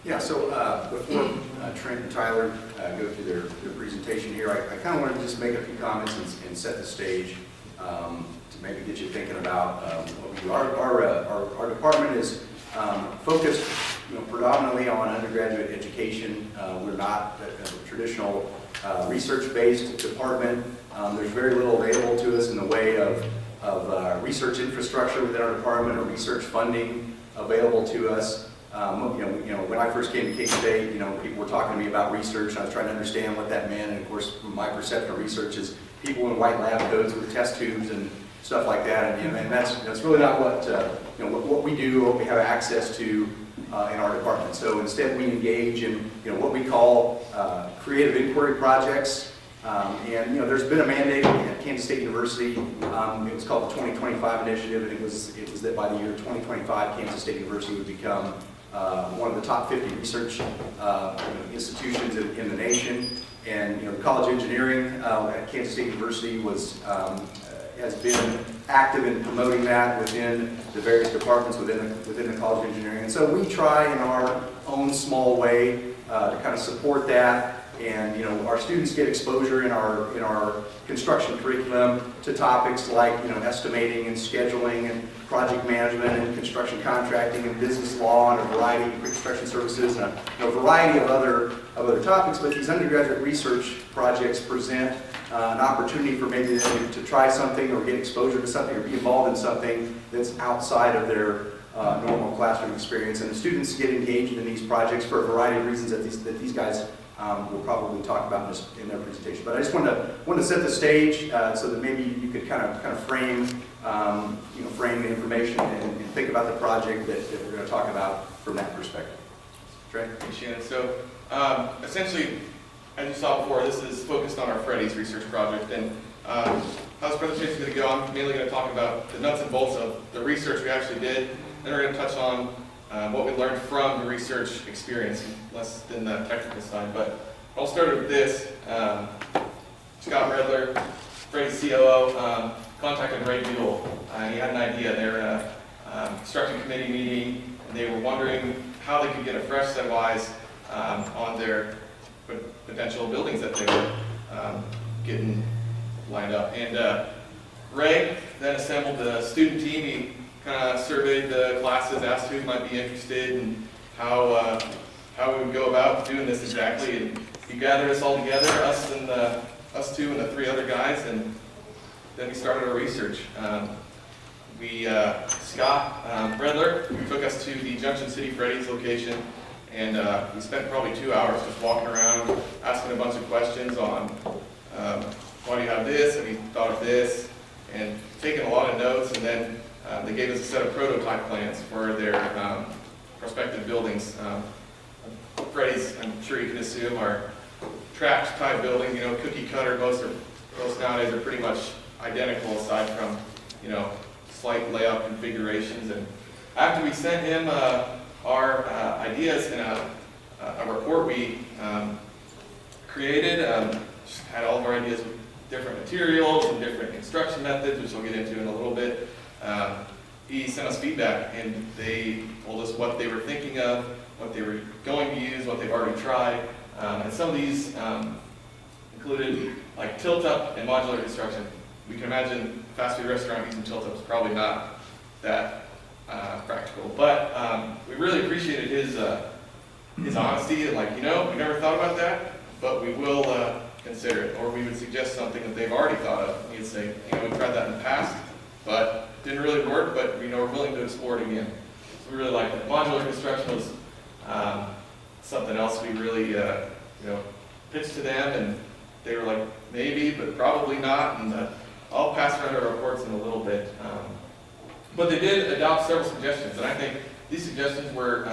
Yeah, so before Trent and Tyler go through their presentation here, I kind of wanted to just make a few comments and set the stage to maybe get you thinking about what we do. Our department is focused predominantly on undergraduate education. We're not a traditional research-based department. There's very little available to us in the way of research infrastructure within our department or research funding available to us. When I first came to K-State, people were talking to me about research, and I was trying to understand what that meant. And of course, my perception of research is people in white lab coats with test tubes and stuff like that. And that's really not what we do, what we have access to in our department. So instead, we engage in what we call creative inquiry projects. There's been a mandate at Kansas State University. It was called the 2025 Initiative, and it was that by the year 2025, Kansas State University would become one of the top 50 research institutions in the nation. And the College of Engineering at Kansas State University has been active in promoting that within the various departments within the College of Engineering. And so we try in our own small way to kind of support that. And our students get exposure in our construction curriculum to topics like estimating and scheduling and project management and construction contracting and business law and a variety of construction services and a variety of other topics. But these undergraduate research projects present an opportunity for maybe them to try something or get exposure to something or be involved in something that's outside of their normal classroom experience. And the students get engaged in these projects for a variety of reasons that these guys we'll probably talk about in their presentation. But I just wanted to set the stage so that maybe you could kind of frame frame the information and think about the project that we're going to talk about from that perspective. Trey? Thanks, Shannon. So essentially, as you saw before, this is focused on our Freddy's research project. And how this presentation is going to go, I'm mainly going to talk about the nuts and bolts of the research we actually did. Then we're going to touch on what we learned from the research experience, less than the technical side. But I'll start with this. Scott Redler, Freddy's COO, contacted Ray Buell. He had an idea. They're in a construction committee meeting, and they were wondering how they could get a fresh set of eyes on their potential buildings that they were getting lined up. And Ray then assembled a student team. He kind of surveyed the classes, asked who might be interested and how we would go about doing this exactly. And he gathered us all together, us two and the three other guys, and then we started our research. Scott Redler took us to the Junction City Freddy's location, and we spent probably 2 hours just walking around, asking a bunch of questions on why do you have this, have you thought of this, and taking a lot of notes. And then they gave us a set of prototype plans for their prospective buildings. Freddy's, I'm sure you can assume, are tract type buildings, cookie cutter. Most nowadays are pretty much identical aside from, slight layout configurations. And after we sent him our ideas in a report we created, had all of our ideas with different materials and different construction methods, which we'll get into in a little bit. He sent us feedback, and they told us what they were thinking of, what they were going to use, what they've already tried. And some of these included like tilt-up and modular construction. We can imagine a fast food restaurant using tilt-up is probably not that practical, but we really appreciated his honesty and we never thought about that, but we will consider it, or we would suggest something that they've already thought of. He'd say, we've tried that in the past, but didn't really work, but we're willing to explore it again. So we really liked it. Modular construction was something else we really pitched to them, and they were like, maybe, but probably not. And I'll pass around our reports in a little bit. But they did adopt several suggestions, and I think these suggestions were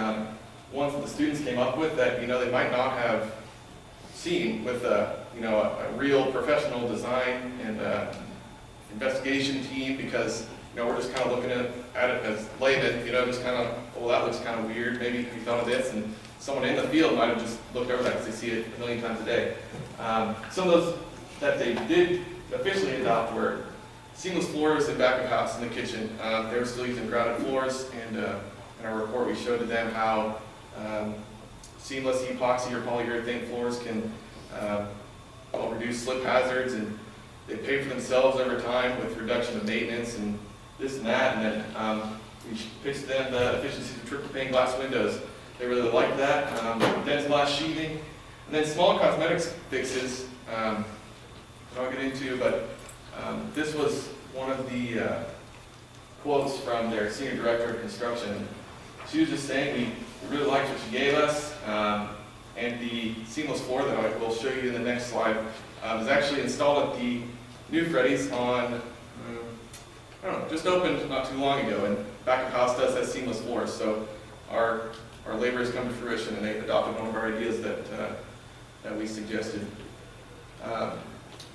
ones that the students came up with that they might not have seen with a real professional design and investigation team, because we're just kind of looking at it as laymen, just kind of, well, that looks kind of weird, maybe we thought of this, and someone in the field might have just looked over that because they see it a million times a day. Some of those that they did officially adopt were seamless floors in back of house in the kitchen. They were still using grouted floors, and in our report we showed to them how seamless epoxy or polyurethane floors can help reduce slip hazards, and they pay for themselves over time with reduction of maintenance and this and that. And then we pitched them the efficiencies of triple pane glass windows. They really liked that. Dense glass sheathing, and then small cosmetics fixes. I'll get into, but this was one of the quotes from their senior director of construction. She was just saying, we really liked what she gave us, and the seamless floor that I will show you in the next slide is actually installed at the new Freddy's on, I don't know, just opened not too long ago, and back of house does have seamless floors. So our labor has come to fruition, and they adopted one of our ideas that we suggested.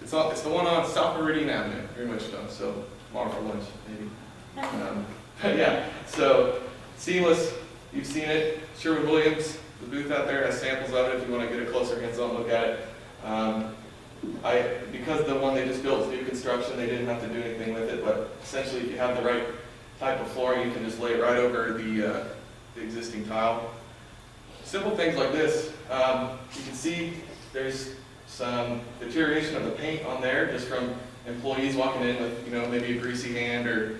It's the one on South Meridian Avenue here in Wichita, so tomorrow for lunch, maybe. But yeah, so seamless, you've seen it. Sherwood-Williams, the booth out there has samples of it if you want to get a closer hands-on look at it. Because the one they just built is new construction, they didn't have to do anything with it, but essentially if you have the right type of flooring, you can just lay it right over the existing tile. Simple things like this, you can see there's some deterioration of the paint on there just from employees walking in with, maybe a greasy hand or,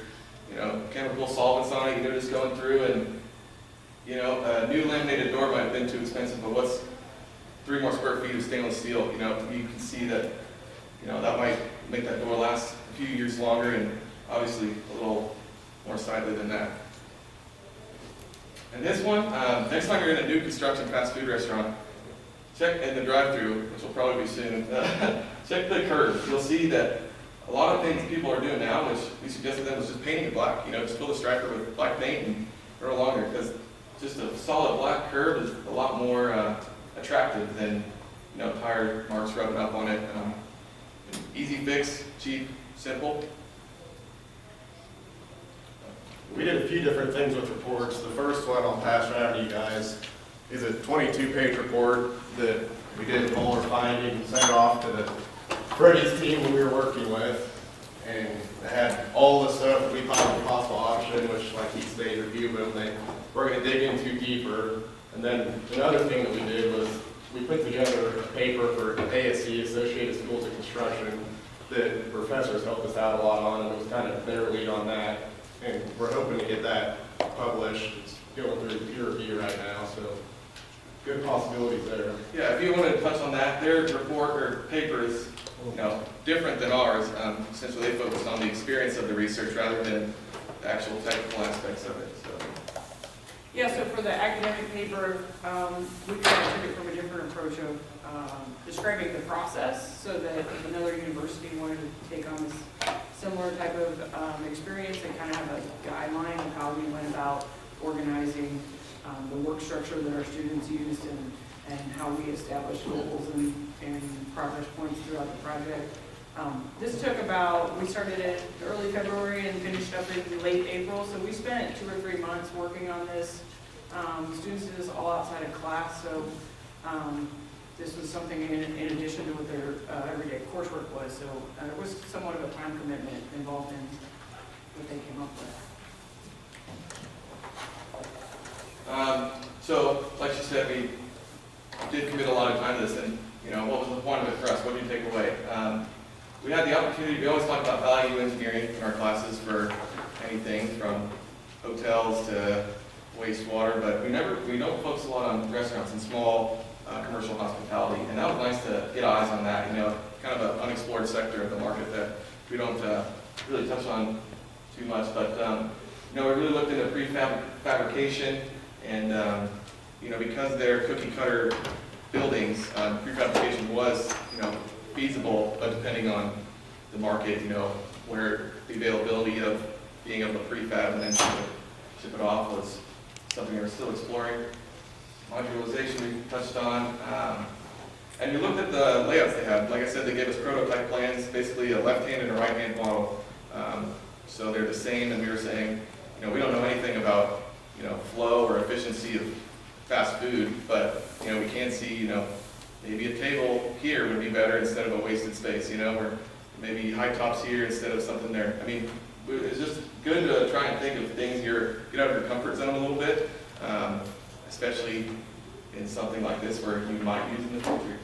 chemical solvents on it, just going through, and, a new laminated door might have been too expensive, but what's 3 more square feet of stainless steel? You can see that, that might make that door last a few years longer, and obviously a little more sightly than that. And this one, next time you're in a new construction fast food restaurant, check in the drive-thru, which will probably be soon, check the curves. You'll see that a lot of things people are doing now, which we suggested them, was just painting it black. Just fill the striper with black paint and no longer, because just a solid black curve is a lot more attractive than tire marks rubbing up on it. Easy fix, cheap, simple. We did a few different things with reports. The first one I'll pass around to you guys is a 22-page report that we did all our findings and sent off to the Freddy's team that we were working with. And it had all the stuff that we thought was a possible option, which, like he stated, review them. We're going to dig into deeper. And then another thing that we did was we put together a paper for ASC, Associated Schools of Construction, that professors helped us out a lot on, and it was kind of their lead on that. And we're hoping to get that published. It's going through peer review right now, so good possibilities there. Yeah, if you want to touch on that, their report or paper is different than ours. Essentially, they focused on the experience of the research rather than the actual technical aspects of it. So. Yeah, so for the academic paper, we kind of took it from a different approach of describing the process, so that if another university wanted to take on this similar type of experience, and kind of have a guideline of how we went about organizing the work structure that our students used, and how we established goals and progress points throughout the project. This took we started in early February and finished up in late April, so we spent 2 or 3 months working on this. Students did this all outside of class, so this was something in addition to what their everyday coursework was, so there was somewhat of a time commitment involved in what they came up with. So, like she said, we did commit a lot of time to this, and what was the point of it for us? What did you take away? We had the opportunity. We always talk about value engineering in our classes for anything from hotels to wastewater, but we don't focus a lot on restaurants and small commercial hospitality, and that was nice to get eyes on that. Kind of an unexplored sector of the market that we don't really touch on too much, but we really looked into prefabrication, and because they're cookie cutter buildings, prefabrication was feasible, but depending on the market, where the availability of being able to prefab and then ship it off was something we're still exploring. Modularization we touched on. And you looked at the layouts they had. Like I said, they gave us prototype plans, basically a left-hand and a right-hand model. So they're the same, and we were saying, we don't know anything about, flow or efficiency of fast food, but, we can see, maybe a table here would be better instead of a wasted space, or maybe high tops here instead of something there. I mean, it's just good to try and think of things get out of your comfort zone a little bit, especially in something like this where you might use in the future.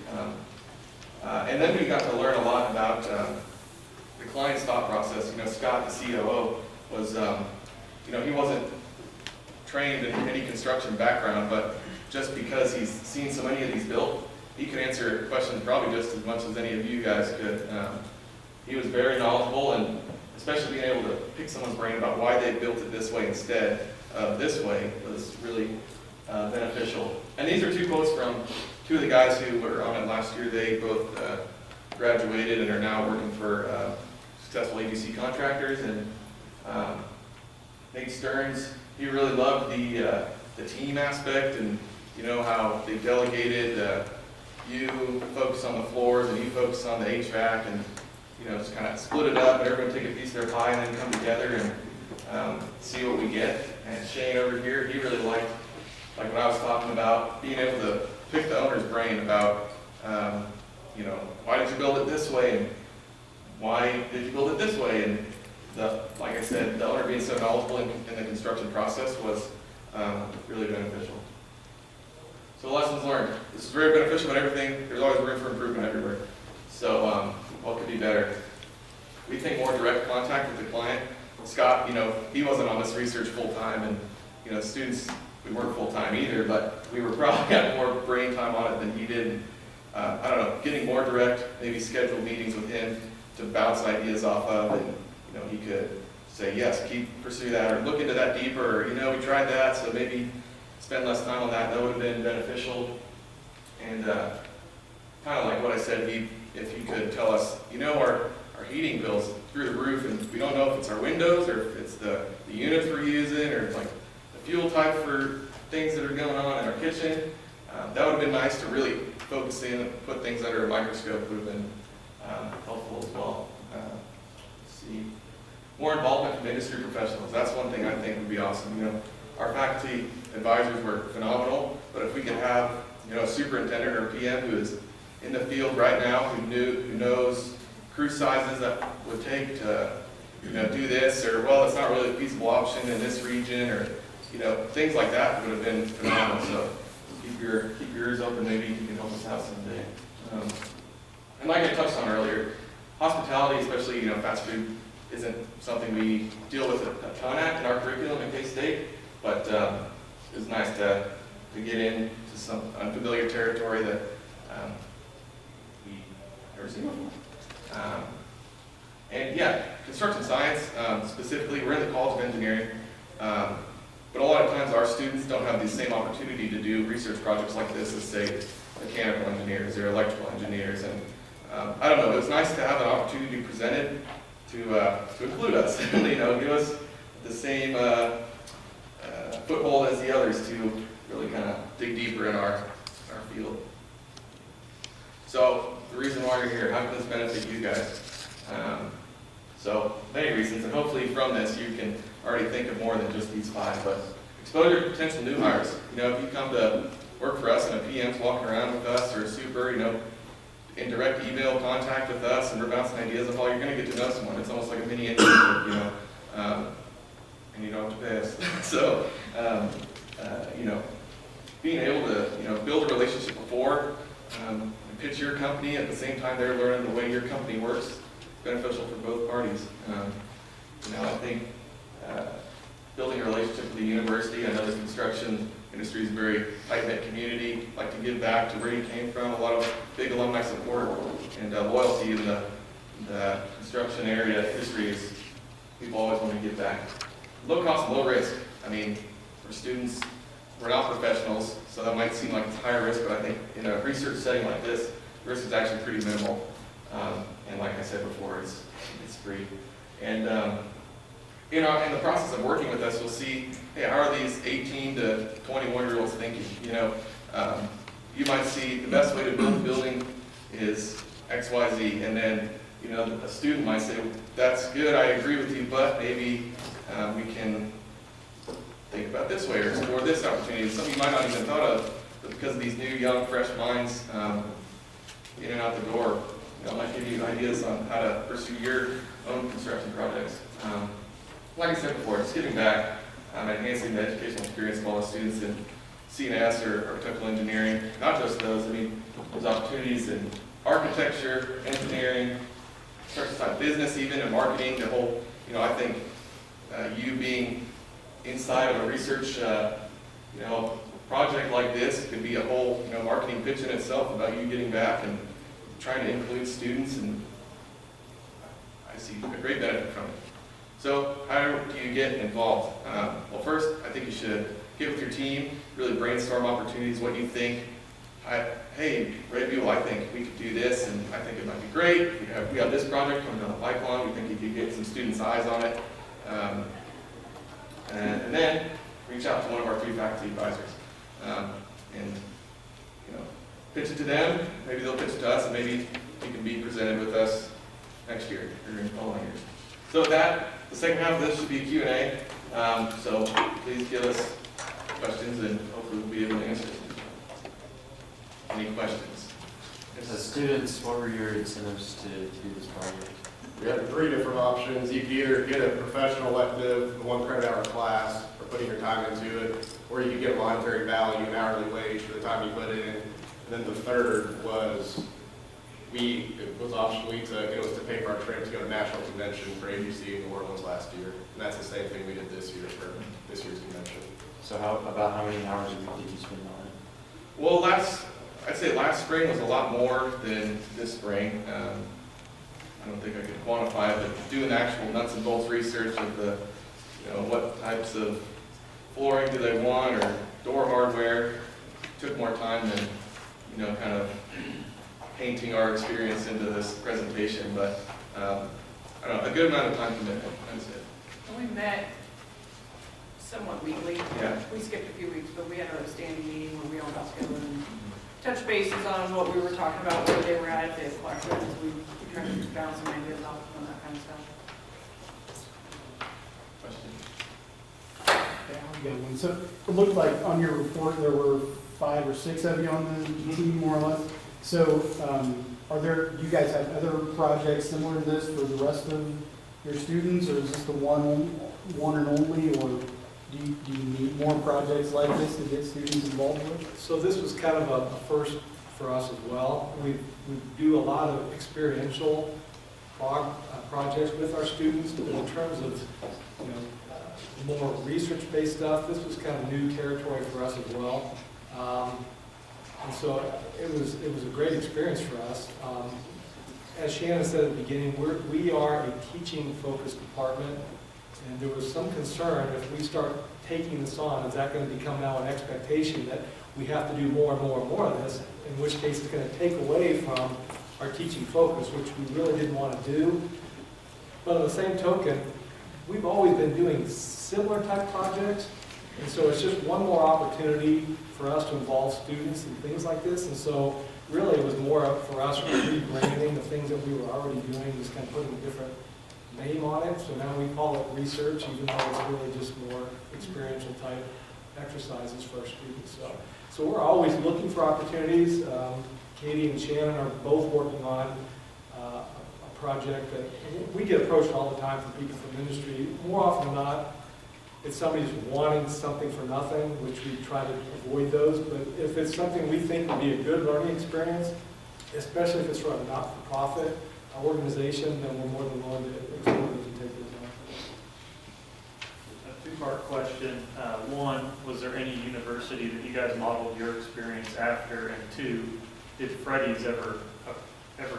And then we got to learn a lot about the client's thought process. Scott, the COO, was, he wasn't trained in any construction background, but just because he's seen so many of these built, he could answer questions probably just as much as any of you guys could. He was very knowledgeable, and especially being able to pick someone's brain about why they built it this way instead of this way was really beneficial. And these are two quotes from two of the guys who were on it last year. They both graduated and are now working for successful AGC contractors. And Nate Stearns, he really loved the team aspect, and how they delegated. You focus on the floors and you focus on the HVAC, and just kind of split it up and everyone take a piece of their pie and then come together and see what we get. And Shane over here, he really liked, like what I was talking about, being able to pick the owner's brain about, why did you build it this way, and why did you build it this way? And like I said, the owner being so knowledgeable in the construction process was really beneficial. So lessons learned. This is very beneficial, but everything, there's always room for improvement everywhere. So what could be better? We think more direct contact with the client. Scott, he wasn't on this research full-time, and students, we weren't full-time either, but we were probably had more brain time on it than he did. I don't know, getting more direct, maybe schedule meetings with him to bounce ideas off of, and he could say, yes, pursue that, or look into that deeper, or we tried that, so maybe spend less time on that. That would have been beneficial. And kind of like what I said, if he could tell us, our heating bill's through the roof, and we don't know if it's our windows or if it's the units we're using, or like the fuel type for things that are going on in our kitchen. That would have been nice to really focus in and put things under a microscope. Would have been helpful as well. Let's see. More involvement from industry professionals. That's one thing I think would be awesome. Our faculty advisors were phenomenal, but if we could have, a superintendent or a PM who is in the field right now, who knows crew sizes that would take to, do this, or, well, it's not really a feasible option in this region, or, things like that would have been phenomenal. So keep your ears open. Maybe you can help us out someday. And like I touched on earlier, hospitality, especially, fast food, isn't something we deal with a ton at in our curriculum at K-State, but it's nice to get into some unfamiliar territory that we never seen before. And yeah, construction science, specifically, we're in the College of Engineering, but a lot of times our students don't have the same opportunity to do research projects like this as, say, mechanical engineers or electrical engineers. And I don't know, it's nice to have an opportunity presented to include us, give us the same foothold as the others to really kind of dig deeper in our field. So the reason why you're here, how can this benefit you guys? So many reasons, and hopefully from this you can already think of more than just these 5, but exposure to potential new hires. If you come to work for us and a PM's walking around with us, or a super, in direct email contact with us, and we're bouncing ideas of how you're going to get to know someone. It's almost like a mini internship, and you don't have to pay us. So, being able to, build a relationship before, and pitch your company at the same time they're learning the way your company works, is beneficial for both parties. I think building a relationship with the university, I know the construction industry is a very tight-knit community, like to give back to where you came from, a lot of big alumni support and loyalty in the construction area industry is, people always want to give back. Low cost and low risk. For students, we're not professionals, so that might seem like it's higher risk, but I think in a research setting like this, the risk is actually pretty minimal. And like I said before, it's free. And in the process of working with us, you'll see, hey, how are these 18 to 21-year-olds thinking? You might see the best way to build a building is X, Y, Z, and then a student might say, that's good, I agree with you, but maybe we can think about this way or explore this opportunity. Something you might not even thought of, but because of these new, young, fresh minds in and out the door, might give you ideas on how to pursue your own construction projects. Like I said before, just giving back, enhancing the educational experience of all the students in CNS or architectural engineering, not just those. I mean, there's opportunities in architecture, engineering, construction side business, even in marketing. The whole, I think you being inside of a research, project like this could be a whole, marketing pitch in itself about you getting back and trying to include students, and I see a great benefit from it. So how do you get involved? Well, first, I think you should get with your team, really brainstorm opportunities, what you think. Hey, Ray Buell, I think we could do this, and I think it might be great. We have this project coming down the pipeline. We think you could get some students' eyes on it. And then reach out to one of our 3 faculty advisors. And pitch it to them. Maybe they'll pitch it to us, and maybe you can be presented with us next year or in the following years. So with that, the second half of this should be a Q&A. So please give us questions, and hopefully we'll be able to answer them. Any questions? As students, what were your incentives to do this project? We had 3 different options. You could either get a professional elective, a 1 credit hour class for putting your time into it, or you could get a monetary value, an hourly wage for the time you put in. And then the third was, it was option we took, it was to pay for our trip to go to National Convention for AGC in New Orleans last year. And that's the same thing we did this year for this year's convention. So about how many hours a week did you spend on it? Well, I'd say last spring was a lot more than this spring. I don't think I could quantify it, but doing the actual nuts and bolts research of the, what types of flooring do they want or door hardware took more time than, kind of painting our experience into this presentation. But I don't know, a good amount of time commitment, that's it. And we met somewhat weekly. Yeah. We skipped a few weeks, but we had a standing meeting where we all got together and touched bases on what we were talking about, where they were at, if they had questions. We tried to bounce some ideas off on that kind of stuff. Question? Yeah, I'll get one. So it looked like on your report there were 5 or 6 of you on the team, more or less. So do you guys have other projects similar to this for the rest of your students, or is this the one and only, or do you need more projects like this to get students involved with? So this was kind of a first for us as well. We do a lot of experiential projects with our students, but in terms of more research-based stuff, this was kind of new territory for us as well. And so it was a great experience for us. As Shannon said at the beginning, we are a teaching-focused department, and there was some concern if we start taking this on, is that going to become now an expectation that we have to do more and more and more of this, in which case it's going to take away from our teaching focus, which we really didn't want to do. But on the same token, we've always been doing similar type projects, and so it's just one more opportunity for us to involve students in things like this. And so really it was more for us rebranding the things that we were already doing, just kind of putting a different name on it. So now we call it research, even though it's really just more experiential type exercises for our students. So we're always looking for opportunities. Katie and Shannon are both working on a project that we get approached all the time from people from industry. More often than not, it's somebody who's wanting something for nothing, which we try to avoid those. But if it's something we think would be a good learning experience, especially if it's for a not-for-profit organization, then we're more than willing to explore those and take those on. A 2-part question. One, was there any university that you guys modeled your experience after? And 2, did Freddie's ever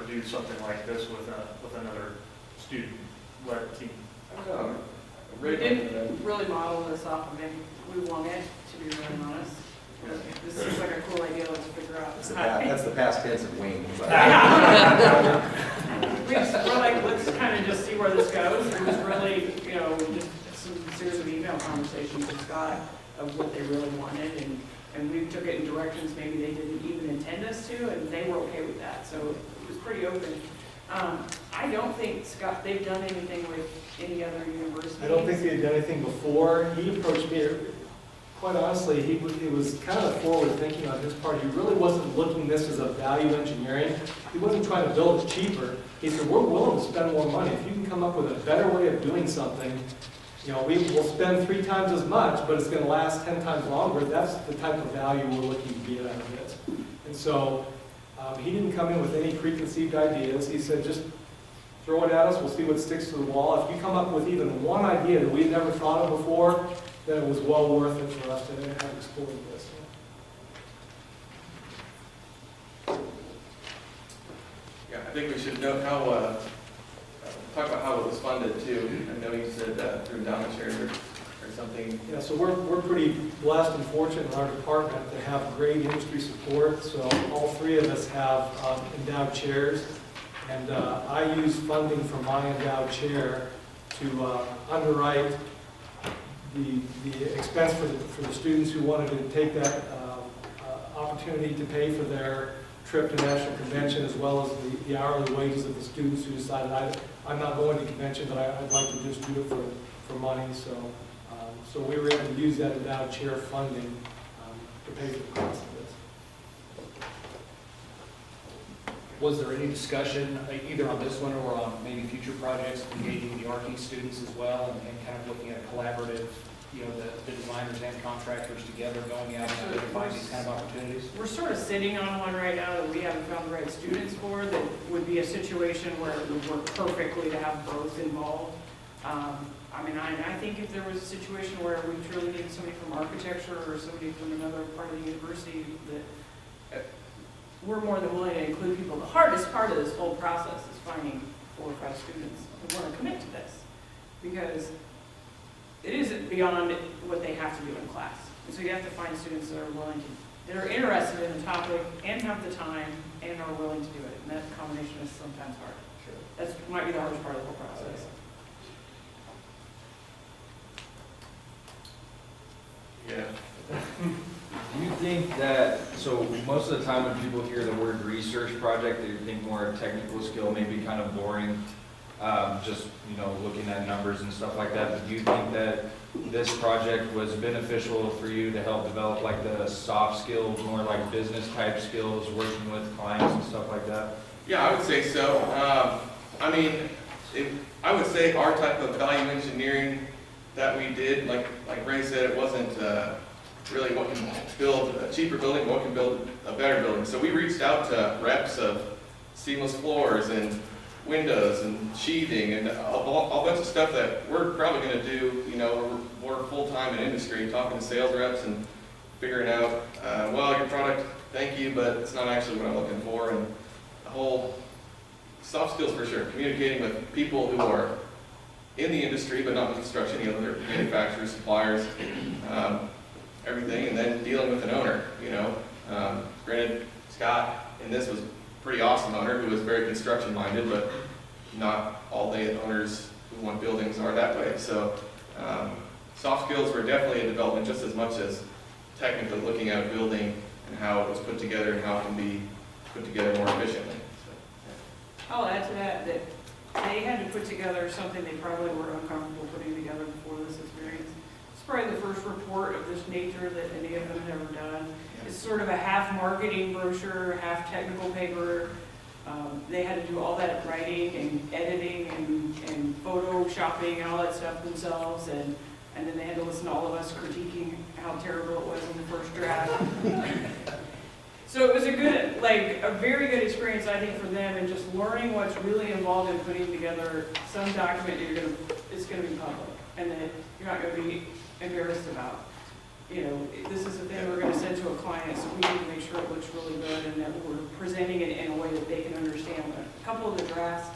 do something like this with another student-led team? We didn't really model this off of it. We want it, to be really honest. This seems like a cool idea, let's figure out. That's the past tense of wing. We're like, let's kind of just see where this goes. It was really, just some series of email conversations with Scott of what they really wanted, and we took it in directions maybe they didn't even intend us to, and they were okay with that. So it was pretty open. I don't think, Scott, they've done anything with any other university. I don't think they had done anything before. He approached me, quite honestly, it was kind of forward thinking on his part. He really wasn't looking this as a value engineering. He wasn't trying to build it cheaper. He said, we're willing to spend more money. If you can come up with a better way of doing something, you know, we will spend 3 times as much, but it's gonna last 10 times longer. That's the type of value we're looking to get out of it. And so, he didn't come in with any preconceived ideas. He said, just throw it at us, we'll see what sticks to the wall. If you come up with even one idea that we've never thought of before, then it was well worth it for us to have explored this. Yeah, I think we should note how, talk about how it was funded too. I know you said through endowment shares or something. Yeah, so we're pretty blessed and fortunate in our department to have great industry support. So all 3 of us have endowed chairs. And I use funding from my endowed chair to underwrite the expense for the students who wanted to take that opportunity to pay for their trip to national convention, as well as the hourly wages of the students who decided, I'm not going to convention, but I'd like to just do it for money. So we were able to use that endowed chair funding to pay for the cost of this. Was there any discussion, either on this one or on maybe future projects, engaging the ARCI students as well, and kind of looking at a collaborative, you know, the designers and contractors together going out and identifying these kind of opportunities? We're sort of sitting on one right now that we haven't found the right students for, that would be a situation where it would work perfectly to have both involved. I mean, I think if there was a situation where we truly needed somebody from architecture or somebody from another part of the university, that we're more than willing to include people. The hardest part of this whole process is finding 4 or 5 students who want to commit to this, because it isn't beyond what they have to do in class. And so you have to find students that are willing to, that are interested in the topic and have the time and are willing to do it. And that combination is sometimes hard. Sure. That might be the hardest part of the whole process. Yeah. Do you think that, so most of the time when people hear the word research project, they think more technical skill, maybe kind of boring, just, you know, looking at numbers and stuff like that. But do you think that this project was beneficial for you to help develop like the soft skills, more like business type skills, working with clients and stuff like that? Yeah, I would say so. I mean, I would say our type of value engineering that we did, like Ray said, it wasn't really what can build a cheaper building, what can build a better building. So we reached out to reps of seamless floors and windows and sheathing and a bunch of stuff that we're probably going to do, you know, more full-time in industry, talking to sales reps and figuring out, well, your product, thank you, but it's not actually what I'm looking for. And the whole soft skills for sure, communicating with people who are in the industry, but not in construction, you know, they're manufacturers, suppliers, everything, and then dealing with an owner, you know. Granted, Scott in this was a pretty awesome owner who was very construction minded, but not all the owners who want buildings are that way. So soft skills were definitely a development just as much as technically looking at a building and how it was put together and how it can be put together more efficiently. So, I'll add to that, that they had to put together something they probably were uncomfortable putting together before this experience. It's probably the first report of this nature that any of them had ever done. It's sort of a half marketing brochure, half technical paper. They had to do all that writing and editing and photoshopping and all that stuff themselves, and then they had to listen to all of us critiquing how terrible it was in the first draft. So it was a good, like, a very good experience, I think, for them, and just learning what's really involved in putting together some document that it's gonna be public, and that you're not gonna be embarrassed about. You know, this is a thing we're gonna send to a client, so we need to make sure it looks really good and that we're presenting it in a way that they can understand. A couple of the drafts,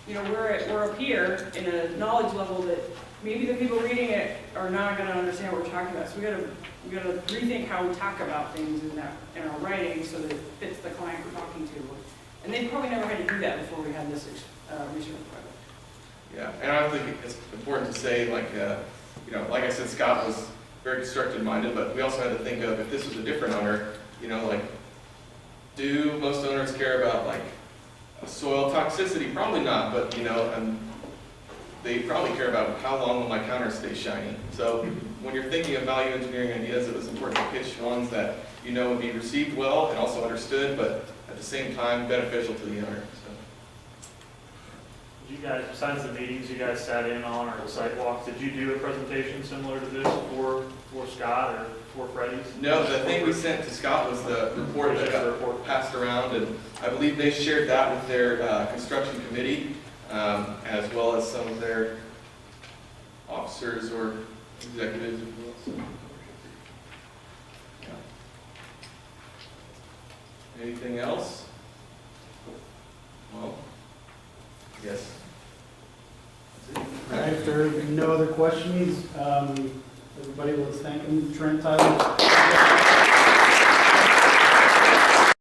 you know, we're up here in a knowledge level that maybe the people reading it are not gonna understand what we're talking about. So we gotta rethink how we talk about things in our writing so that it fits the client we're talking to. And they probably never had to do that before we had this research project. yeah, and I think it's important to say, like, you know, like I said, Scott was very constructive minded, but we also had to think of if this was a different owner, you know, like, do most owners care about like soil toxicity? Probably not, but you know, they probably care about how long will my counter stay shiny. So when you're thinking of value engineering ideas, it was important to pitch ones that you know would be received well and also understood, but at the same time beneficial to the owner. So. you guys, besides the meetings you guys sat in on or the sidewalks, did you do a presentation similar to this for Scott or for Freddie's? No, the thing we sent to Scott was the report that got passed around, and I believe they shared that with their construction committee, as well as some of their officers or executives. So, yeah. Anything else? Well, I guess that's it. All right, if there are no other questions, everybody, let's thank them, Trent, Tyler.